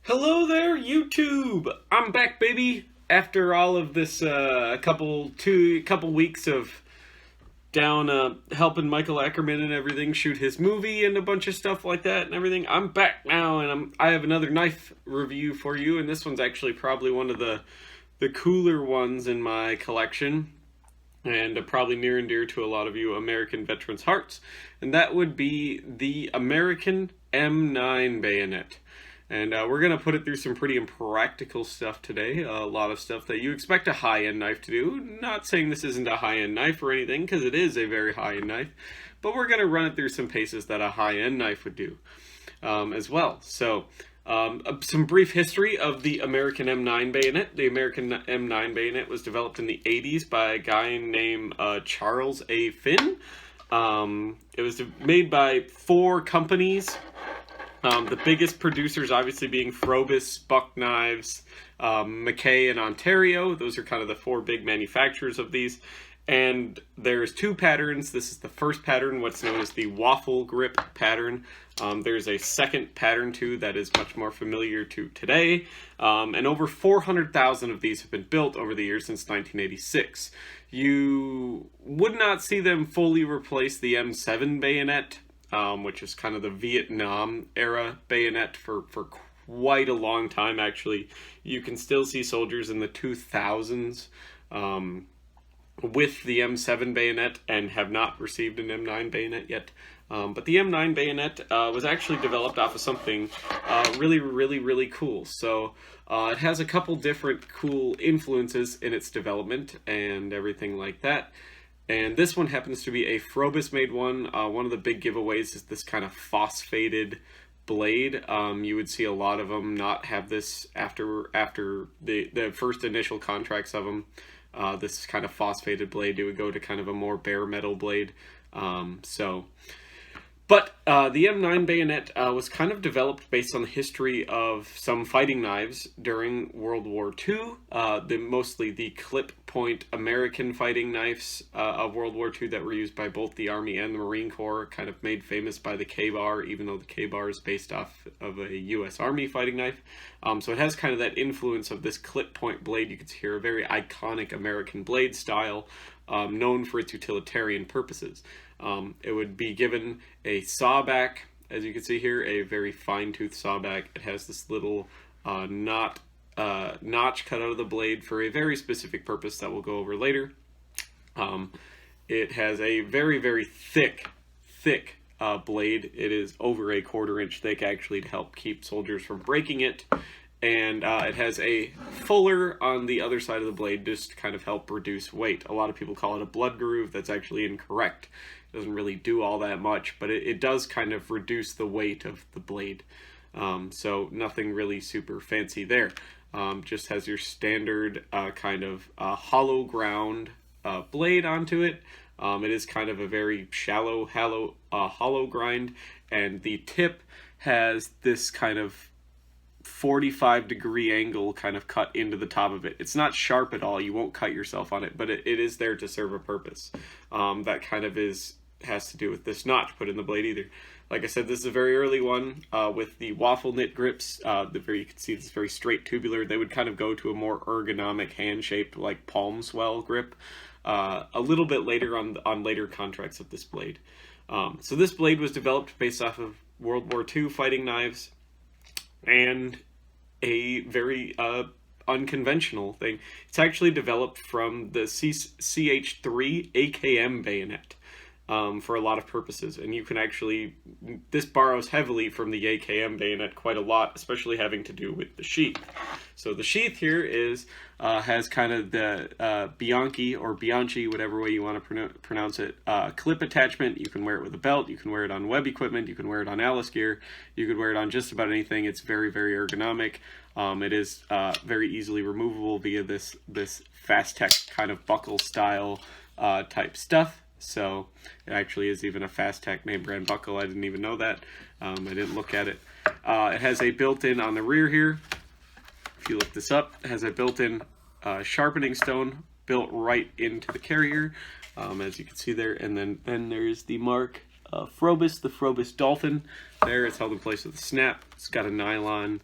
Hello there, YouTube! I'm back, baby. After all of this, couple weeks of down helping Michael Ackerman and everything shoot his movie and a bunch of stuff like that and everything, I'm back now, and I have another knife review for you. And this one's actually probably one of the cooler ones in my collection, and probably near and dear to a lot of you American veterans' hearts, and that would be the American M9 bayonet. And we're going to put it through some pretty impractical stuff today. A lot of stuff that you expect a high-end knife to do. Not saying this isn't a high-end knife or anything, because it is a very high-end knife. But we're going to run it through some paces that a high-end knife would do as well. So, some brief history of the American M9 bayonet. The American M9 bayonet was developed in the 80s by a guy named Charles A. Finn. It was made by 4 companies. The biggest producers obviously being Frobus, Buck Knives, McKay, and Ontario. Those are kind of the 4 big manufacturers of these. And there's 2 patterns. This is the first pattern, what's known as the waffle grip pattern. There's a second pattern too that is much more familiar to today. And over 400,000 of these have been built over the years since 1986. You would not see them fully replace the M7 bayonet, which is kind of the Vietnam era bayonet for quite a long time. Actually, you can still see soldiers in the 2000s with the M7 bayonet and have not received an M9 bayonet yet. But the M9 bayonet was actually developed off of something really cool. So it has a couple different cool influences in its development and everything like that. And this one happens to be a Frobus made one. One of the big giveaways is this kind of phosphated blade. You would see a lot of them not have this after the first initial contracts of them. This kind of phosphated blade, it would go to kind of a more bare metal blade. But the M9 bayonet was kind of developed based on the history of some fighting knives during World War II. Mostly the clip point American fighting knives of World War II that were used by both the Army and the Marine Corps, kind of made famous by the K-bar, even though the K-bar is based off of a U.S. Army fighting knife. So it has kind of that influence of this clip point blade. You can see here a very iconic American blade style, known for its utilitarian purposes. It would be given a sawback, as you can see here, a very fine-tooth sawback. It has this little notch cut out of the blade for a very specific purpose that we'll go over later. It has a very thick blade. It is over a 1/4 inch thick, actually, to help keep soldiers from breaking it. And it has a fuller on the other side of the blade just to kind of help reduce weight. A lot of people call it a blood groove. That's actually incorrect. It doesn't really do all that much, but it does kind of reduce the weight of the blade. So nothing really super fancy there. Just has your standard kind of hollow ground blade onto it. It is kind of a very shallow, hollow grind, and the tip has this kind of 45-degree angle kind of cut into the top of it. It's not sharp at all. You won't cut yourself on it, but it is there to serve a purpose. That kind of has to do with this notch put in the blade either. Like I said, this is a very early one with the waffle knit grips. You can see this very straight tubular. They would kind of go to a more ergonomic hand-shaped, like palm swell grip a little bit later on later contracts of this blade. So this blade was developed based off of World War II fighting knives, and a very unconventional thing. It's actually developed from the CH3 AKM bayonet for a lot of purposes, and you can actually, this borrows heavily from the AKM bayonet quite a lot, especially having to do with the sheath. So the sheath here has kind of the Bianchi or Bianchi, whatever way you want to pronounce it, clip attachment. You can wear it with a belt, you can wear it on web equipment, you can wear it on Alice gear, you could wear it on just about anything. It's very ergonomic. It is very easily removable via this fast tech kind of buckle style type stuff. So it actually is even a fast tech name brand buckle. I didn't even know that. I didn't look at it. It has a built-in on the rear here. If you look this up, it has a built-in sharpening stone built right into the carrier, as you can see there. And then there's the mark Frobus, the Frobus dolphin. There, it's held in place with a snap. It's got a nylon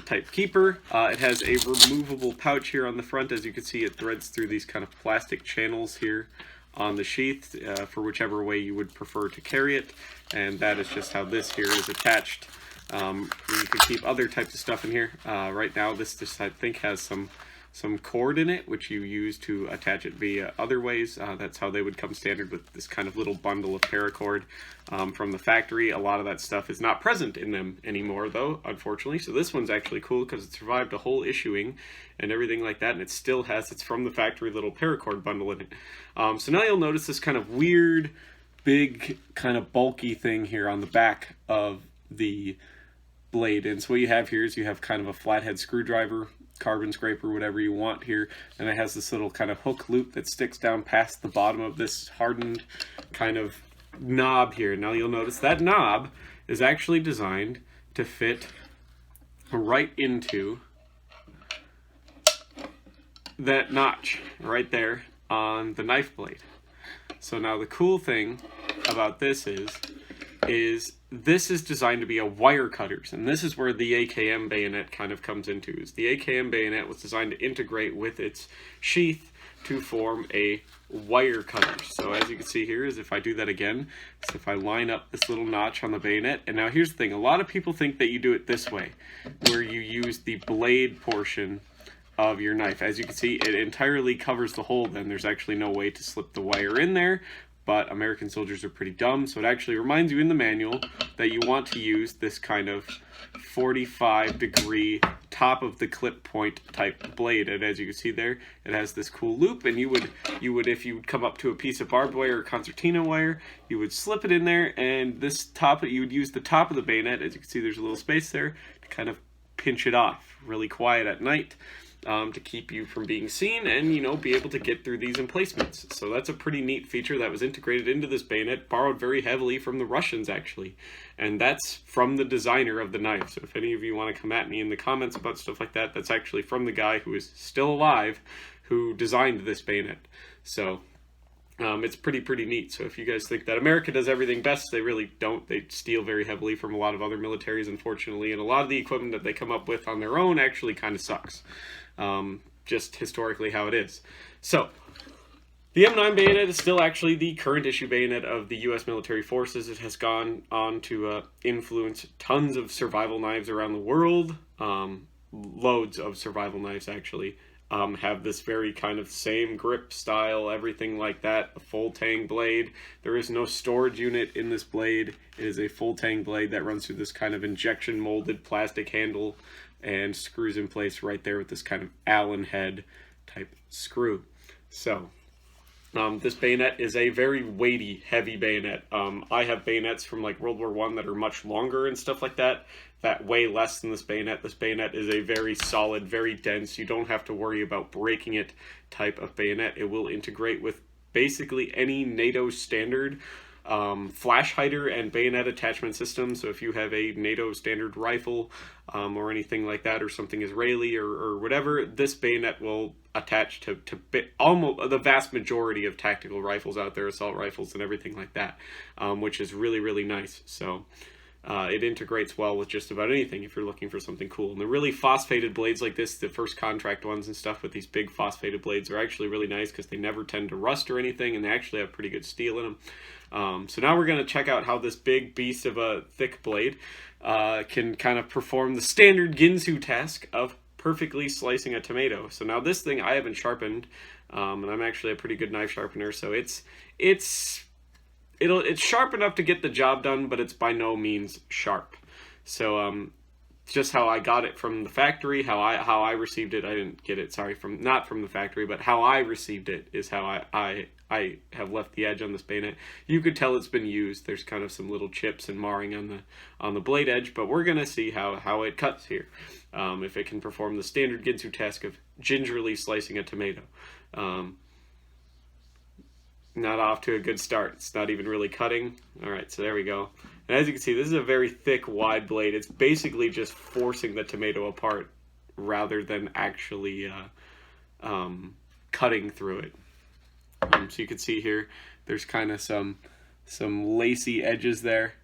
type keeper. It has a removable pouch here on the front. As you can see, it threads through these kind of plastic channels here on the sheath for whichever way you would prefer to carry it. And that is just how this here is attached. You could keep other types of stuff in here. Right now, this just, I think, has some cord in it, which you use to attach it via other ways. That's how they would come standard with this kind of little bundle of paracord from the factory. A lot of that stuff is not present in them anymore, though, unfortunately. So this one's actually cool because it survived a whole issuing and everything like that, and it still has, it's from the factory little paracord bundle in it. So now you'll notice this kind of weird, big, kind of bulky thing here on the back of the blade. And so what you have here is you have kind of a flathead screwdriver, carbon scraper, whatever you want here, and it has this little kind of hook loop that sticks down past the bottom of this hardened kind of knob here. Now you'll notice that knob is actually designed to fit right into that notch right there on the knife blade. So now the cool thing about this is this is designed to be a wire cutters, and this is where the AKM bayonet kind of comes into. Is the AKM bayonet was designed to integrate with its sheath to form a wire cutter. So as you can see here, is if I do that again, so if I line up this little notch on the bayonet, and now here's the thing, a lot of people think that you do it this way, where you use the blade portion of your knife. As you can see, it entirely covers the hole. Then there's actually no way to slip the wire in there, but American soldiers are pretty dumb, so it actually reminds you in the manual that you want to use this kind of 45-degree top of the clip point type blade. And as you can see there, it has this cool loop, and you would if you would come up to a piece of barbed wire or concertina wire, you would slip it in there, and this top, you would use the top of the bayonet. As you can see, there's a little space there to kind of pinch it off really quiet at night. To keep you from being seen and, you know, be able to get through these emplacements. So that's a pretty neat feature that was integrated into this bayonet, borrowed very heavily from the Russians, actually. And that's from the designer of the knife. So if any of you want to come at me in the comments about stuff like that, that's actually from the guy who is still alive who designed this bayonet. So it's pretty neat. So if you guys think that America does everything best, they really don't. They steal very heavily from a lot of other militaries, unfortunately, and a lot of the equipment that they come up with on their own actually kind of sucks. Just historically how it is. So the M9 bayonet is still actually the current issue bayonet of the U.S. military forces. It has gone on to influence tons of survival knives around the world. Loads of survival knives actually have this very kind of same grip style, everything like that. A full tang blade. There is no storage unit in this blade. It is a full tang blade that runs through this kind of injection molded plastic handle and screws in place right there with this kind of Allen head type screw. So this bayonet is a very weighty, heavy bayonet. I have bayonets from like World War I that are much longer and stuff like that weigh less than this bayonet. This bayonet is a very solid, very dense, you don't have to worry about breaking it type of bayonet. It will integrate with basically any NATO standard flash hider and bayonet attachment system. So if you have a NATO standard rifle or anything like that, or something Israeli or whatever, this bayonet will attach to almost the vast majority of tactical rifles out there, assault rifles and everything like that, which is really nice. So it integrates well with just about anything if you're looking for something cool. And the really phosphated blades like this, the first contract ones and stuff with these big phosphated blades, are actually really nice because they never tend to rust or anything, and they actually have pretty good steel in them. So now we're going to check out how this big beast of a thick blade can kind of perform the standard Ginsu task of perfectly slicing a tomato. So now this thing I haven't sharpened, and I'm actually a pretty good knife sharpener, so it's sharp enough to get the job done, but it's by no means sharp. So just how I got it from the factory, how I received it. I didn't get it, sorry, not from the factory, but how I received it is how I have left the edge on this bayonet. You could tell it's been used. There's kind of some little chips and marring on the blade edge, but we're gonna see how it cuts here. If it can perform the standard Ginsu task of gingerly slicing a tomato. Not off to a good start. It's not even really cutting. All right, so there we go. And as you can see, this is a very thick, wide blade. It's basically just forcing the tomato apart rather than actually cutting through it. So you can see here, there's kind of some some lacy edges there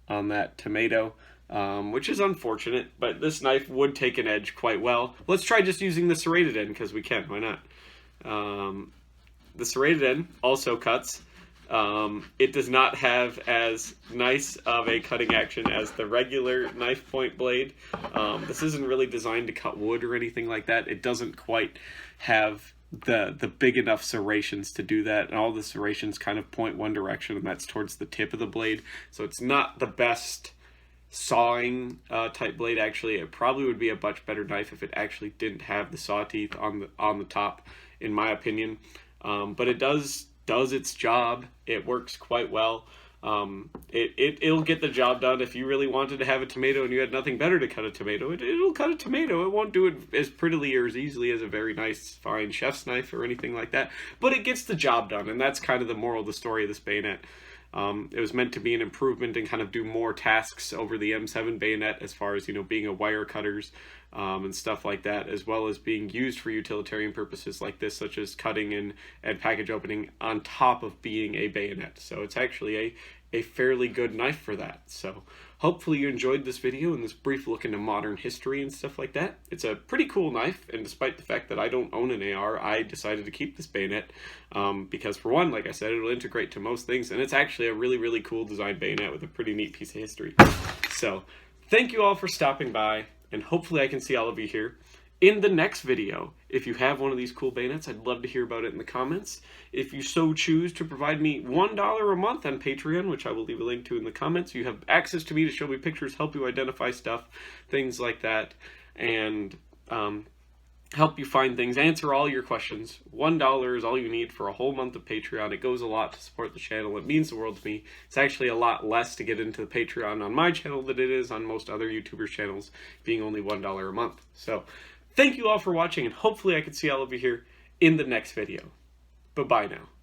on that tomato, which is unfortunate, but this knife would take an edge quite well. Let's try just using the serrated end, because we can, why not? The serrated end also cuts. It does not have as nice of a cutting action as the regular knife point blade. This isn't really designed to cut wood or anything like that. It doesn't quite have the big enough serrations to do that, and all the serrations kind of point one direction, and that's towards the tip of the blade. So it's not the best sawing type blade. Actually, it probably would be a much better knife if it actually didn't have the saw teeth on the top, in my opinion. But it does its job. It works quite well. It'll get the job done. If you really wanted to have a tomato and you had nothing better to cut a tomato, it'll cut a tomato. It won't do it as prettily or as easily as a very nice, fine chef's knife or anything like that, but it gets the job done, and that's kind of the moral of the story of this bayonet. It was meant to be an improvement and kind of do more tasks over the M7 bayonet, as far as, being a wire cutters and stuff like that, as well as being used for utilitarian purposes like this, such as cutting and package opening, on top of being a bayonet. So it's actually a fairly good knife for that. So hopefully you enjoyed this video and this brief look into modern history and stuff like that. It's a pretty cool knife, and despite the fact that I don't own an AR, I decided to keep this bayonet because, for one, like I said, it'll integrate to most things, and it's actually a really, really cool design bayonet with a pretty neat piece of history. So thank you all for stopping by, and hopefully I can see all of you here in the next video. If you have one of these cool bayonets, I'd love to hear about it in the comments. If you so choose to provide me $1 a month on Patreon, which I will leave a link to in the comments, you have access to me to show me pictures, help you identify stuff, things like that, and help you find things, answer all your questions. $1 is all you need for a whole month of Patreon. It goes a lot to support the channel. It means the world to me. It's actually a lot less to get into the Patreon on my channel than it is on most other YouTubers' channels, being only $1 a month. So thank you all for watching, and hopefully I can see all of you here in the next video. Bye-bye now.